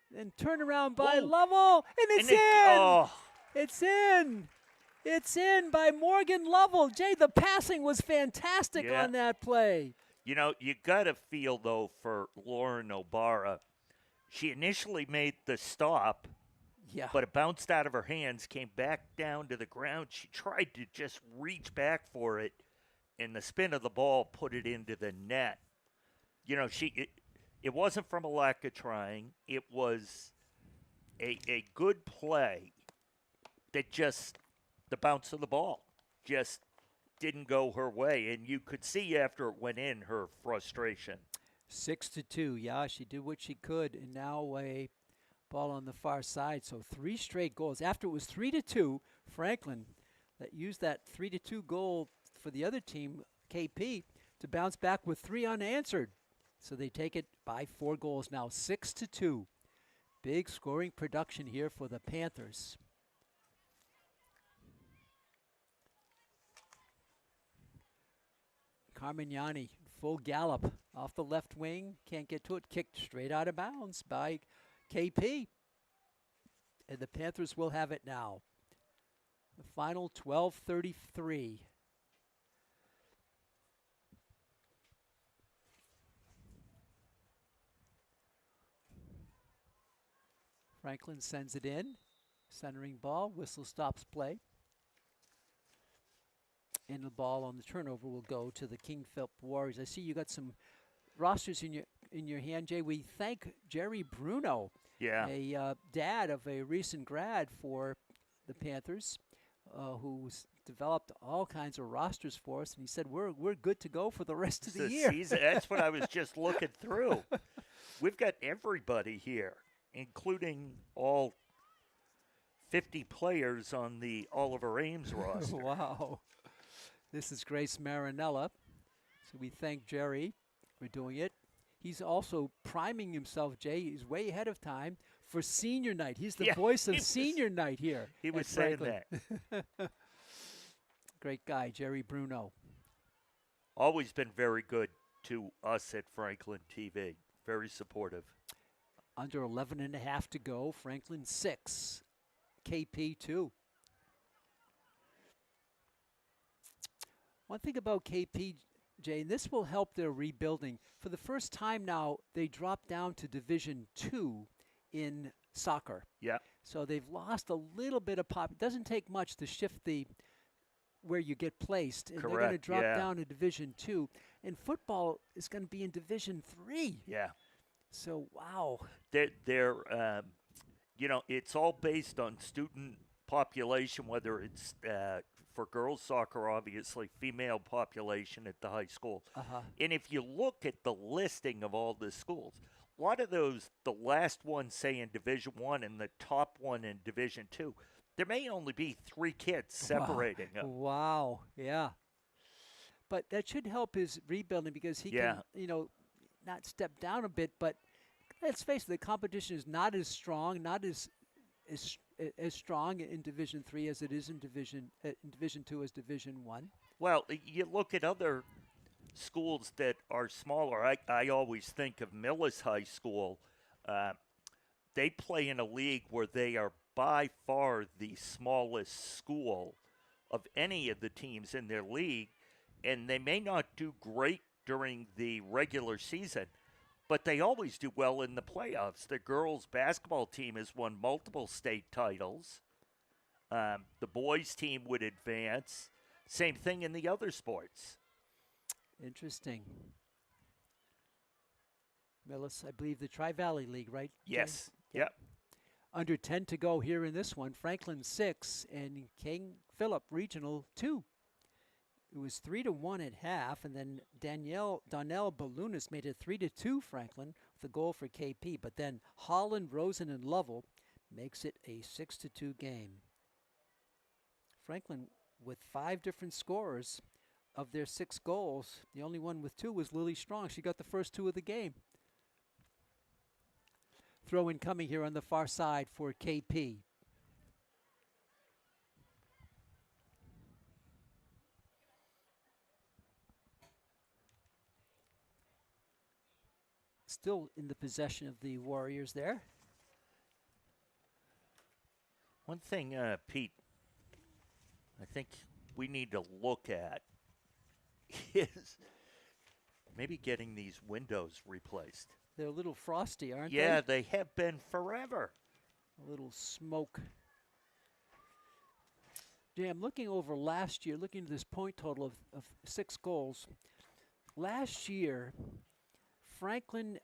[SPEAKER 1] Then turnaround by Lovell. And it's in!
[SPEAKER 2] Oh.
[SPEAKER 1] It's in! It's in by Morgan Lovell. Jay, the passing was fantastic on that play.
[SPEAKER 2] You know, you got to feel, though, for Lauren O'Bara. She initially made the stop, but it bounced out of her hands, came back down to the ground. She tried to just reach back for it, and the spin of the ball put it into the net. You know, it wasn't from a lack of trying. It was a good play that just, the bounce of the ball, just didn't go her way. And you could see after it went in her frustration.
[SPEAKER 1] 6-2. Yeah, she did what she could, and now a ball on the far side. So 3 straight goals. After it was 3-2, Franklin that used that 3-2 goal for the other team, KP, to bounce back with 3 unanswered. So they take it by 4 goals now, 6-2. Big scoring production here for the Panthers. Carmignani, full gallop off the left wing. Can't get to it. Kicked straight out of bounds by KP. And the Panthers will have it now. The final 12:33. Franklin sends it in. Centering ball. Whistle stops play. And the ball on the turnover will go to the King Philip Warriors. I see you got some rosters in your hand, Jay. We thank Jerry Bruno,
[SPEAKER 2] Yeah.
[SPEAKER 1] a dad of a recent grad for the Panthers, who's developed all kinds of rosters for us, and he said we're good to go for the rest of the year.
[SPEAKER 2] Season. That's what I was just looking through. We've got everybody here, including all 50 players on the Oliver Ames roster.
[SPEAKER 1] Wow. This is Grace Marinella. So we thank Jerry for doing it. He's also priming himself, Jay. He's way ahead of time for senior night. He's the voice of senior night here.
[SPEAKER 2] He was saying that.
[SPEAKER 1] Great guy, Jerry Bruno.
[SPEAKER 2] Always been very good to us at Franklin TV. Very supportive.
[SPEAKER 1] Under 11 and a half to go. Franklin 6. KP 2. One thing about KP, Jay, and this will help their rebuilding. For the first time now, they dropped down to Division 2 in soccer.
[SPEAKER 2] Yeah.
[SPEAKER 1] So they've lost a little bit of pop. It doesn't take much to shift where you get placed. And
[SPEAKER 2] Correct.
[SPEAKER 1] They're going to drop
[SPEAKER 2] yeah.
[SPEAKER 1] down to Division 2. And football is going to be in Division 3.
[SPEAKER 2] Yeah.
[SPEAKER 1] So, wow.
[SPEAKER 2] They're it's all based on student population, whether it's for girls soccer, obviously, female population at the high school.
[SPEAKER 1] Uh-huh.
[SPEAKER 2] And if you look at the listing of all the schools, a lot of those, the last one, say, in Division 1 and the top one in Division 2, there may only be 3 kids separating them.
[SPEAKER 1] Wow, yeah. But that should help his rebuilding because he can, not step down a bit. But let's face it, the competition is not as strong, not as strong in Division 3 as it is in Division 2 as Division 1.
[SPEAKER 2] Well, you look at other schools that are smaller. I always think of Millis High School. They play in a league where they are by far the smallest school of any of the teams in their league, and they may not do great during the regular season, but they always do well in the playoffs. The girls' basketball team has won multiple state titles. The boys' team would advance. Same thing in the other sports.
[SPEAKER 1] Interesting. Millis, I believe the Tri-Valley League, right?
[SPEAKER 2] Yes. Yep.
[SPEAKER 1] Under 10 to go here in this one. Franklin 6 and King Philip Regional 2. It was 3-1 at half, and then Donnell Ballounis made it 3-2 Franklin with a goal for KP. But then Holland, Rosen, and Lovell makes it a 6-2 game. Franklin with 5 different scorers. Of their 6 goals, the only one with 2 was Lily Strong. She got the first 2 of the game. Throw in coming here on the far side for KP. Still in the possession of the Warriors there.
[SPEAKER 2] One thing, Pete, I think we need to look at is maybe getting these windows replaced.
[SPEAKER 1] They're a little frosty, aren't they?
[SPEAKER 2] Yeah, they have been forever.
[SPEAKER 1] A little smoke. Yeah, I'm looking over last year, looking at this point total of 6 goals. Last year, Franklin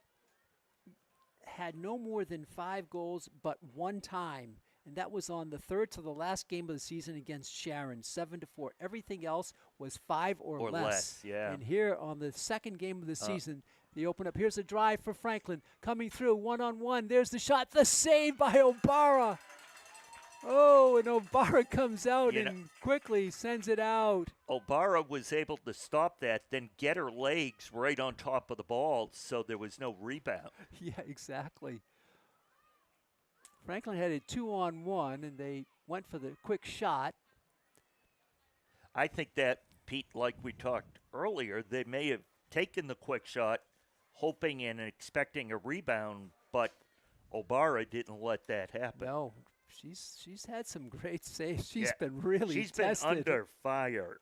[SPEAKER 1] had no more than 5 goals, but 1 time and that was on the third to the last game of the season against Sharon, 7-4. Everything else was 5 or less.
[SPEAKER 2] Yeah.
[SPEAKER 1] And here on the second game of the season, they open up. Here's a drive for Franklin coming through one-on-one. There's the shot, the save by O'Bara. Oh, and O'Bara comes out and quickly sends it out.
[SPEAKER 2] O'Bara was able to stop that, then get her legs right on top of the ball, so there was no rebound.
[SPEAKER 1] Yeah, exactly. Franklin had a 2-on-1, and they went for the quick shot.
[SPEAKER 2] I think that, Pete, like we talked earlier, they may have taken the quick shot, hoping and expecting a rebound, but O'Bara didn't let that happen.
[SPEAKER 1] No. She's had some great saves. She's been really
[SPEAKER 2] She's
[SPEAKER 1] tested.
[SPEAKER 2] been under fire.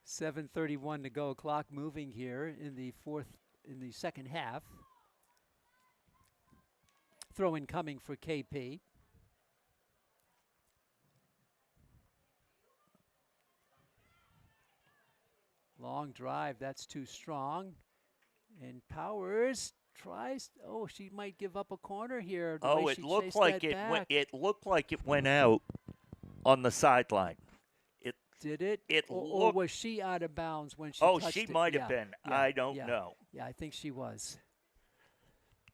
[SPEAKER 1] 7:31 to go. Clock moving here in the second half. Throw in coming for KP. Long drive. That's too strong. And Powers tries. Oh, she might give up a corner here.
[SPEAKER 2] It looked like it looked like it went out on the sideline.
[SPEAKER 1] Did it?
[SPEAKER 2] Or
[SPEAKER 1] was she out of bounds when she touched it?
[SPEAKER 2] She might have been.
[SPEAKER 1] Yeah,
[SPEAKER 2] I don't know.
[SPEAKER 1] Yeah, I think she was.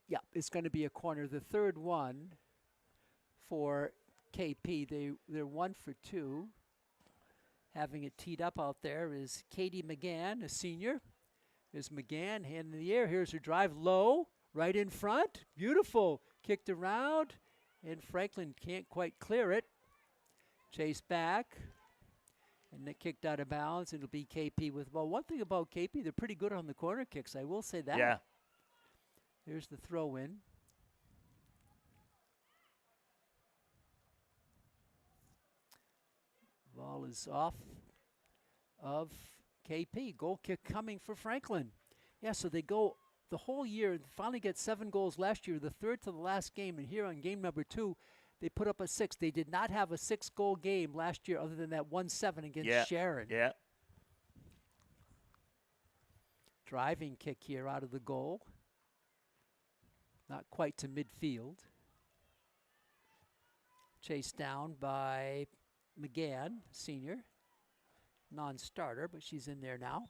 [SPEAKER 1] Yeah, it's going to be a corner. The third one for KP. They're 1 for 2. Having it teed up out there is Katie McGann, a senior. There's McGann, hand in the air. Here's her drive low, right in front. Beautiful. Kicked around, and Franklin can't quite clear it. Chase back, and they kicked out of bounds. It'll be KP with, well, one thing about KP, they're pretty good on the corner kicks. I will say that.
[SPEAKER 2] Yeah.
[SPEAKER 1] Here's the throw in. Ball is off of KP. Goal kick coming for Franklin. Yeah, so they go the whole year, finally get 7 goals last year, the third to the last game, and here on game number 2, they put up a 6. They did not have a 6-goal game last year other than that 1-7 against Sharon.
[SPEAKER 2] Yeah.
[SPEAKER 1] Driving kick here out of the goal. Not quite to midfield. Chased down by McGann, senior. Non-starter, but she's in there now.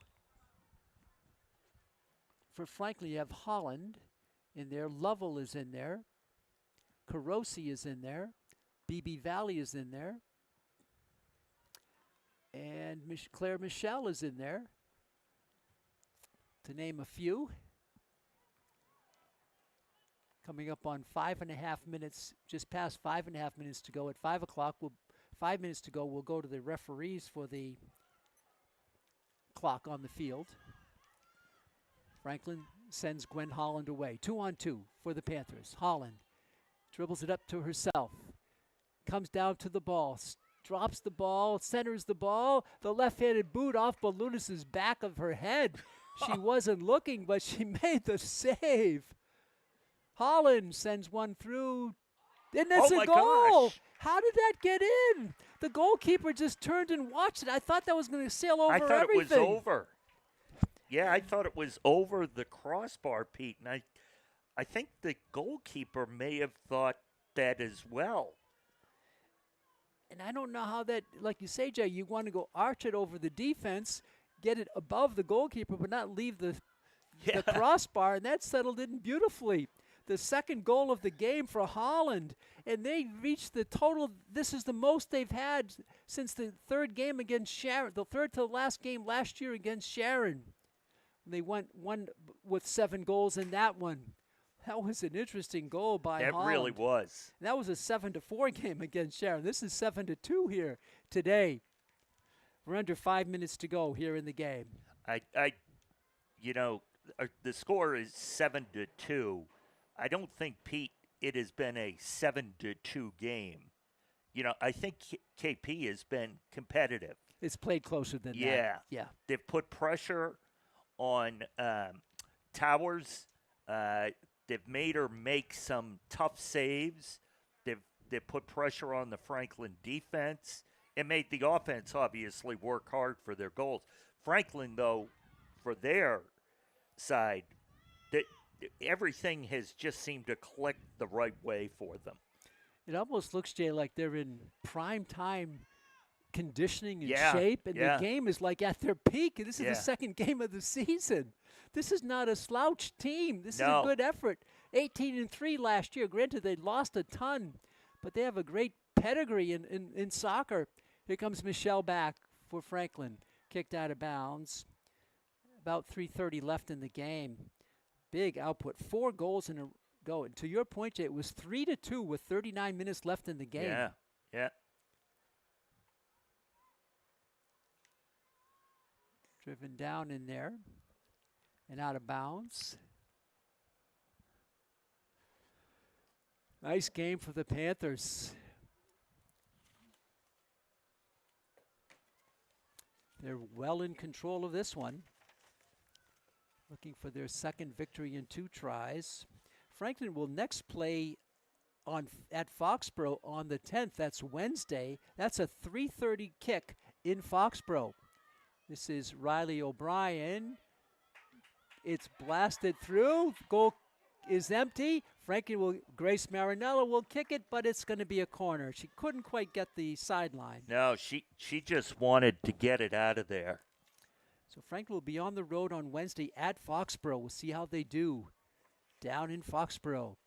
[SPEAKER 1] For Franklin, you have Holland in there. Lovell is in there. Carosi is in there. BB Valley is in there. And Claire Michelle is in there, to name a few. Coming up on 5.5 minutes, just past 5.5 minutes to go. At 5 o'clock, 5 minutes to go, we'll go to the referees for the clock on the field. Franklin sends Gwen Holland away. 2-on-2 for the Panthers. Holland dribbles it up to herself. Comes down to the ball. Drops the ball. Centers the ball. The left-handed boot off Balunas' back of her head. She wasn't looking, but she made the save. Holland sends one through. And that's a goal.
[SPEAKER 2] Gosh.
[SPEAKER 1] How did that get in? The goalkeeper just turned and watched it. I thought that was going to sail over everything.
[SPEAKER 2] I thought it was over. Yeah, I thought it was over the crossbar, Pete. And I think the goalkeeper may have thought that as well.
[SPEAKER 1] And I don't know how that, like you say, Jay, you want to go arch it over the defense, get it above the goalkeeper, but not leave the crossbar, and that settled in beautifully. The second goal of the game for Holland, and they reached the total. This is the most they've had since the third game against Sharon, the third to the last game last year against Sharon. They went one with 7 goals in that one. That was an interesting goal by Holland.
[SPEAKER 2] It really was.
[SPEAKER 1] That was a 7-4 game against Sharon. This is 7-2 here today. We're under 5 minutes to go here in the game.
[SPEAKER 2] The score is 7-2. I don't think, Pete, it has been a 7-2 game. I think KP has been competitive.
[SPEAKER 1] It's played closer than that. Yeah.
[SPEAKER 2] They've put pressure on Towers. They've made her make some tough saves. They've put pressure on the Franklin defense. It made the offense obviously work hard for their goals. Franklin, though, for their side, everything has just seemed to click the right way for them.
[SPEAKER 1] It almost looks, Jay, like they're in prime time conditioning and
[SPEAKER 2] Yeah,
[SPEAKER 1] shape, and the
[SPEAKER 2] yeah,
[SPEAKER 1] game is like at their peak. And this is the
[SPEAKER 2] yeah.
[SPEAKER 1] second game of the season. This is not a slouch team. This is a
[SPEAKER 2] No,
[SPEAKER 1] good effort. 18-3 last year. Granted, they lost a ton, but they have a great pedigree in soccer. Here comes Michelle back for Franklin. Kicked out of bounds. About 3:30 left in the game. Big output. 4 goals in a go. And to your point, Jay, it was 3-2 with 39 minutes left in the game.
[SPEAKER 2] yeah, yeah.
[SPEAKER 1] Driven down in there and out of bounds. Nice game for the Panthers. They're well in control of this one. Looking for their second victory in 2 tries. Franklin will next play at Foxborough on the 10th. That's Wednesday. That's a 3:30 kick in Foxborough. This is Riley O'Brien. It's blasted through. Goal is empty. Grace Marinello will kick it, but it's going to be a corner. She couldn't quite get the sideline.
[SPEAKER 2] No, she just wanted to get it out of there.
[SPEAKER 1] So Franklin will be on the road on Wednesday at Foxborough. We'll see how they do down in Foxborough.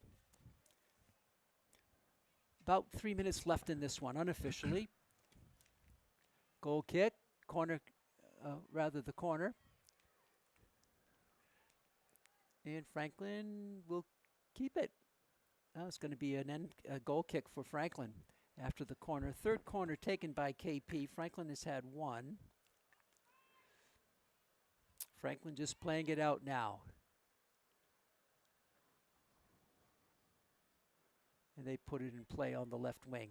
[SPEAKER 1] About 3 minutes left in this one, unofficially. Goal kick, corner, the corner. And Franklin will keep it. It's going to be a goal kick for Franklin after the corner. Third corner taken by KP. Franklin has had 1. Franklin just playing it out now. And they put it in play on the left wing.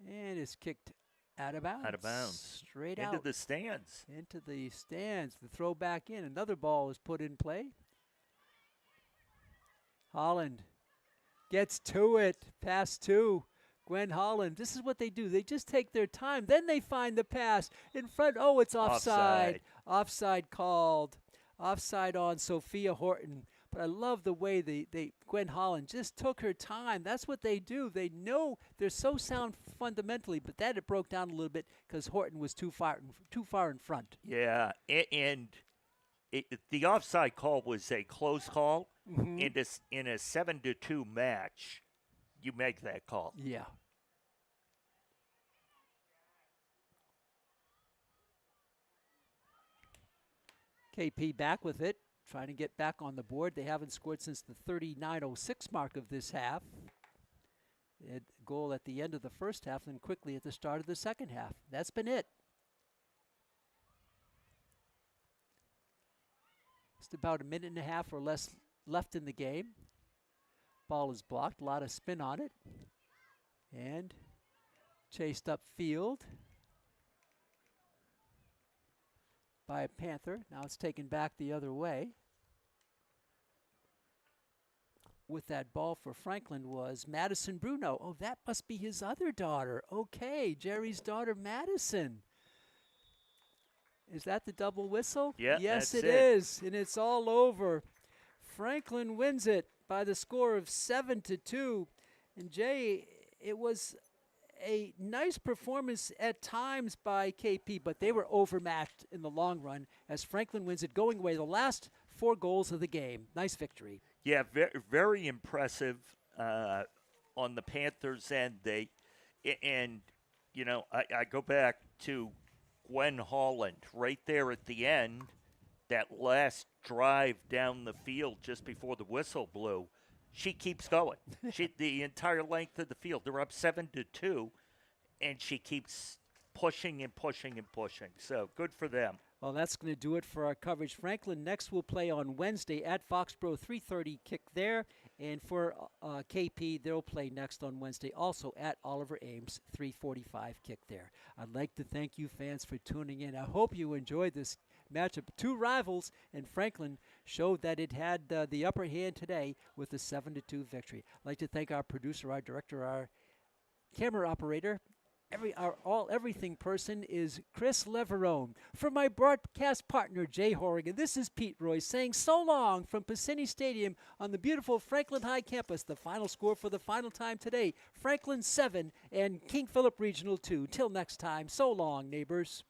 [SPEAKER 1] And it's kicked out of bounds.
[SPEAKER 2] Out of bounds.
[SPEAKER 1] Straight out.
[SPEAKER 2] Into the stands.
[SPEAKER 1] Into the stands. The throw back in. Another ball is put in play. Holland gets to it. Pass 2. Gwen Holland. This is what they do. They just take their time. Then they find the pass in front. Oh, it's offside. Offside called. Offside on Sophia Horton. But I love the way Gwen Holland just took her time. That's what they do. They know they're so sound fundamentally, but that it broke down a little bit because Horton was too far in front.
[SPEAKER 2] Yeah, and the offside call was a close call.
[SPEAKER 1] Mm-hmm.
[SPEAKER 2] In a 7-2 match, you make that call.
[SPEAKER 1] Yeah. KP back with it, trying to get back on the board. They haven't scored since the 39:06 mark of this half. They had a goal at the end of the first half, then quickly at the start of the second half. That's been it. Just about a minute and a half or less left in the game. Ball is blocked, a lot of spin on it. And chased upfield by a Panther. Now it's taken back the other way. With that ball for Franklin was Madison Bruno. Oh, that must be his other daughter. Okay, Jerry's daughter, Madison. Is that the double whistle?
[SPEAKER 2] Yeah,
[SPEAKER 1] yes,
[SPEAKER 2] that's
[SPEAKER 1] it is, and it's all over. Franklin wins it by the score of 7-2. And Jay, it was a nice performance at times by KP, but they were overmatched in the long run as Franklin wins it, going away the last 4 goals of the game. Nice victory.
[SPEAKER 2] Yeah, very impressive on the Panthers end. I go back to Gwen Holland right there at the end, that last drive down the field just before the whistle blew. She keeps going. The entire length of the field. They're up 7-2, and she keeps pushing and pushing and pushing. So good for them.
[SPEAKER 1] Well, that's going to do it for our coverage. Franklin next will play on Wednesday at Foxborough, 3:30 kick there. And for KP, they'll play next on Wednesday also at Oliver Ames, 3:45 kick there. I'd like to thank you fans for tuning in. I hope you enjoyed this matchup. 2 rivals, and Franklin showed that it had the upper hand today with a 7-2 victory. I'd like to thank our producer, our director, our camera operator, Our everything person is Chris Leverone. For my broadcast partner, Jay Horrigan, this is Pete Royce saying so long from Piscini Stadium on the beautiful Franklin High campus. The final score for the final time today, Franklin 7 and King Philip Regional 2. Till next time, so long, neighbors.